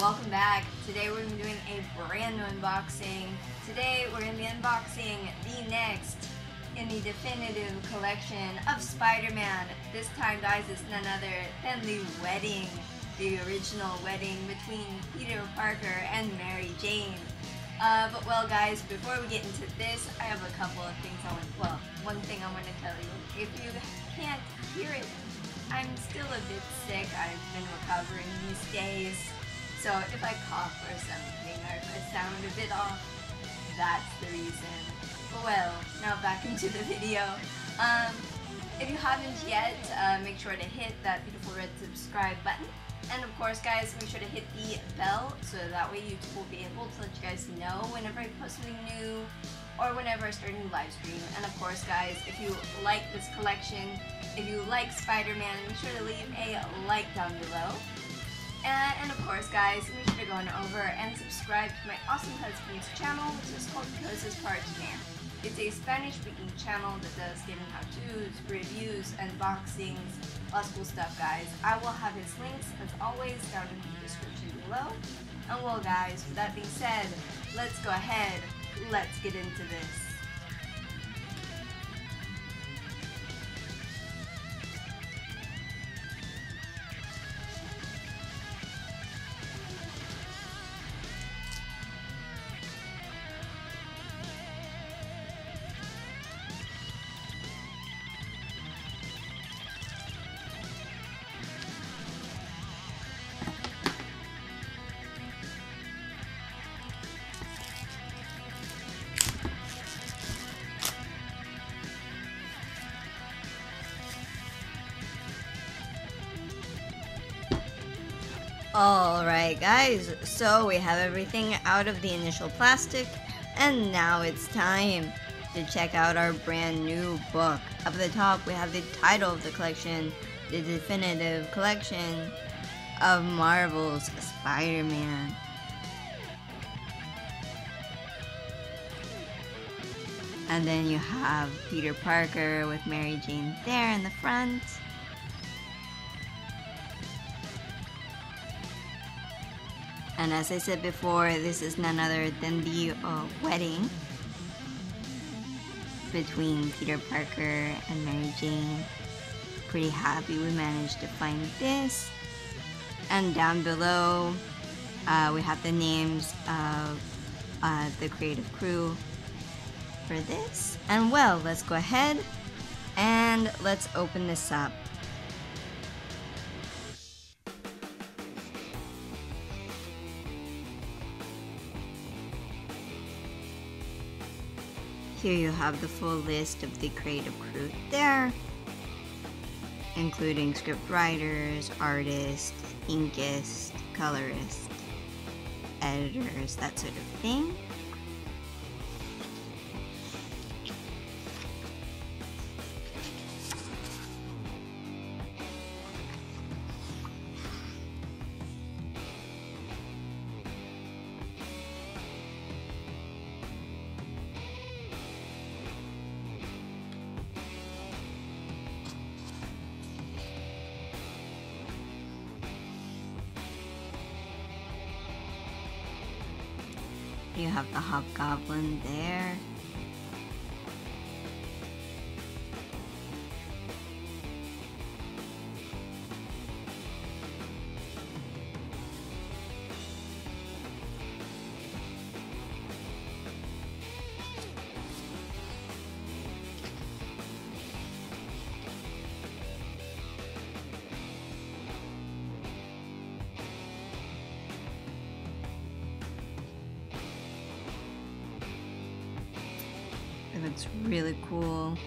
welcome back. Today we're going to be doing a brand new unboxing. Today we're going to be unboxing the next in the definitive collection of Spider-Man. This time, guys, it's none other than the wedding, the original wedding between Peter Parker and Mary Jane. Well, guys, before we get into this, I have a couple of things one thing I want to tell you. If you can't hear it, I'm still a bit sick. I've been recovering these days. So if I cough or something, or if I sound a bit off, that's the reason. But well, now back into the video. If you haven't yet, make sure to hit that beautiful red subscribe button. And of course, guys, make sure to hit the bell so that way YouTube will be able to let you guys know whenever I post something new or whenever I start a new live stream. And of course, guys, if you like this collection, if you like Spider-Man, make sure to leave a like down below. And of course, guys, make sure to go on over and subscribe to my awesome husband's channel, which is called Cosas Parchman. It's a Spanish-speaking channel that does gaming how-tos, reviews, unboxings, lots of cool stuff, guys. I will have his links, as always, down in the description below. And well, guys, with that being said, let's go ahead, let's get into this. Alright, guys, so we have everything out of the initial plastic, and now it's time to check out our brand new book. Up at the top, we have the title of the collection, the definitive collection of Marvel's Spider-Man. And then you have Peter Parker with Mary Jane there in the front. And as I said before, this is none other than the wedding between Peter Parker and Mary Jane. Pretty happy we managed to find this. And down below, we have the names of the creative crew for this. And well, let's go ahead and let's open this up. Here you have the full list of the creative crew there, including script writers, artists, inkists, colorists, editors, that sort of thing. You have the Hobgoblin there. It looks really cool.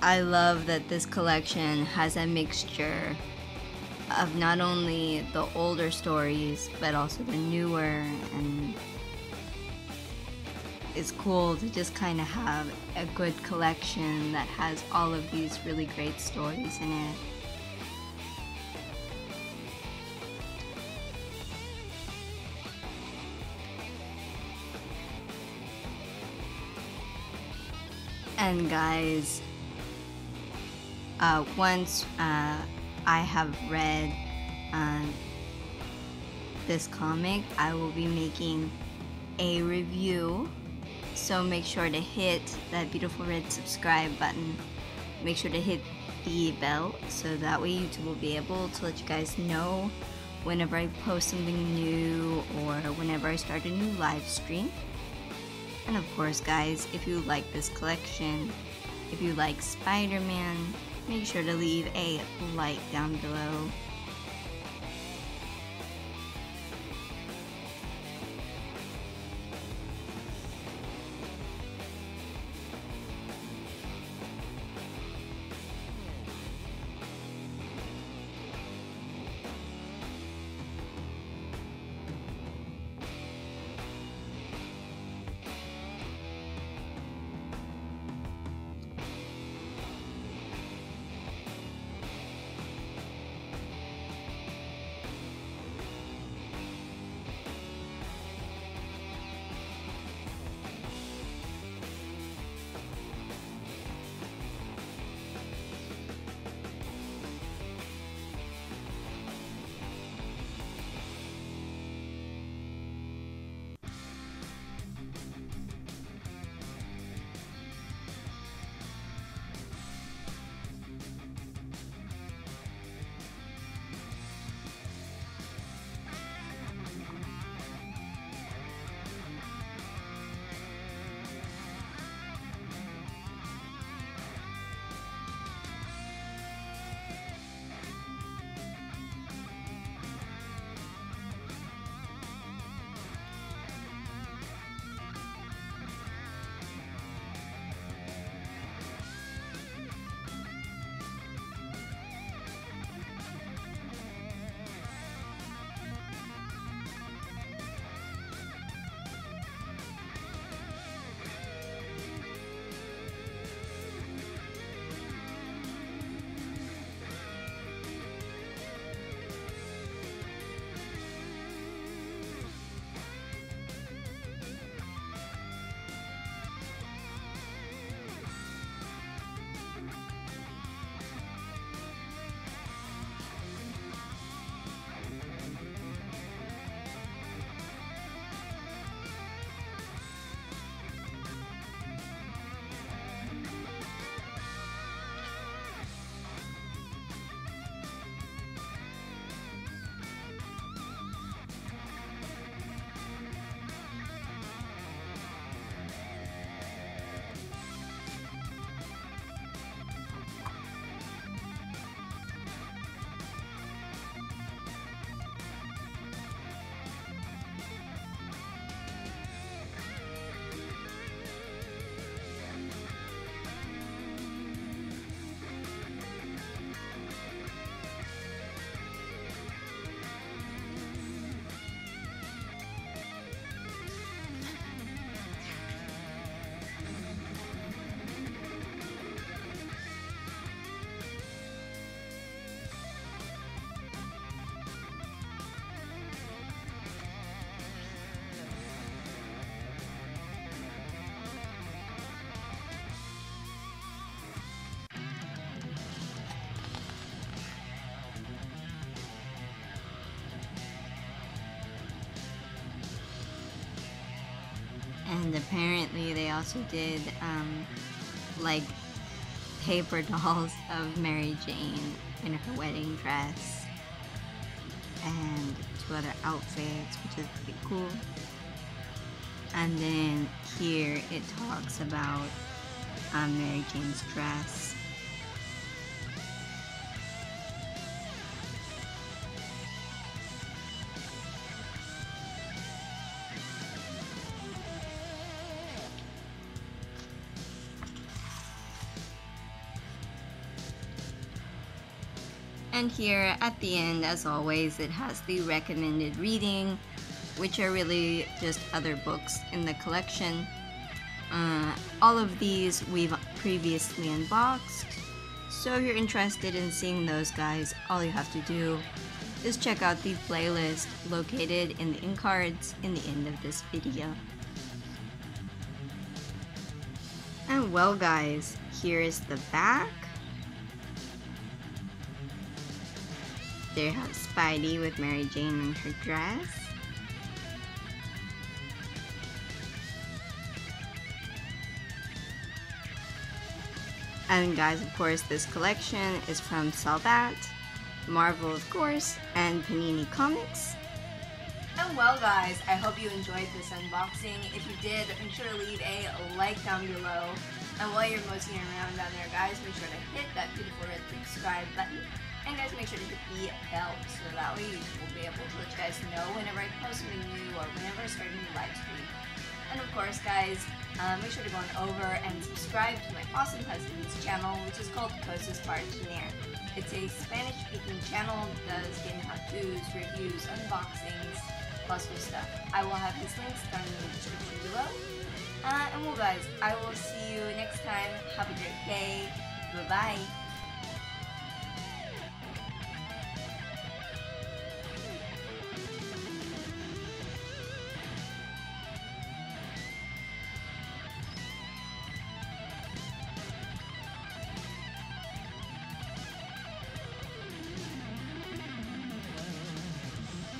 I love that this collection has a mixture of not only the older stories, but also the newer, and it's cool to just kind of have a good collection that has all of these really great stories in it. And guys, once I have read this comic, I will be making a review. So make sure to hit that beautiful red subscribe button. Make sure to hit the bell so that way YouTube will be able to let you guys know whenever I post something new or whenever I start a new live stream. And of course guys, if you like this collection, if you like Spider-Man, make sure to leave a like down below. And apparently they also did like paper dolls of Mary Jane in her wedding dress and 2 other outfits, which is pretty cool. And then here it talks about Mary Jane's dress. And here at the end, as always, it has the recommended reading, which are really just other books in the collection. All of these we've previously unboxed, so if you're interested in seeing those guys, all you have to do is check out the playlist located in the end cards in the end of this video. And well guys, here is the back. There you have Spidey with Mary Jane in her dress. And guys, of course, this collection is from Salvat, Marvel, of course, and Panini Comics. And well guys, I hope you enjoyed this unboxing. If you did, make sure to leave a like down below. And while you're moseying around down there, guys, make sure to hit that beautiful red subscribe button. And guys, make sure to hit the bell so that way YouTube will be able to let you guys know whenever I post something new or whenever I start a new live stream. And of course, guys, make sure to go on over and subscribe to my awesome husband's channel, which is called Cosas Partiner. It's a Spanish-speaking channel that does game how-tos, reviews, unboxings, lots of stuff. I will have his links down in the description below. And well guys, I will see you next time. Have a great day. Bye-bye.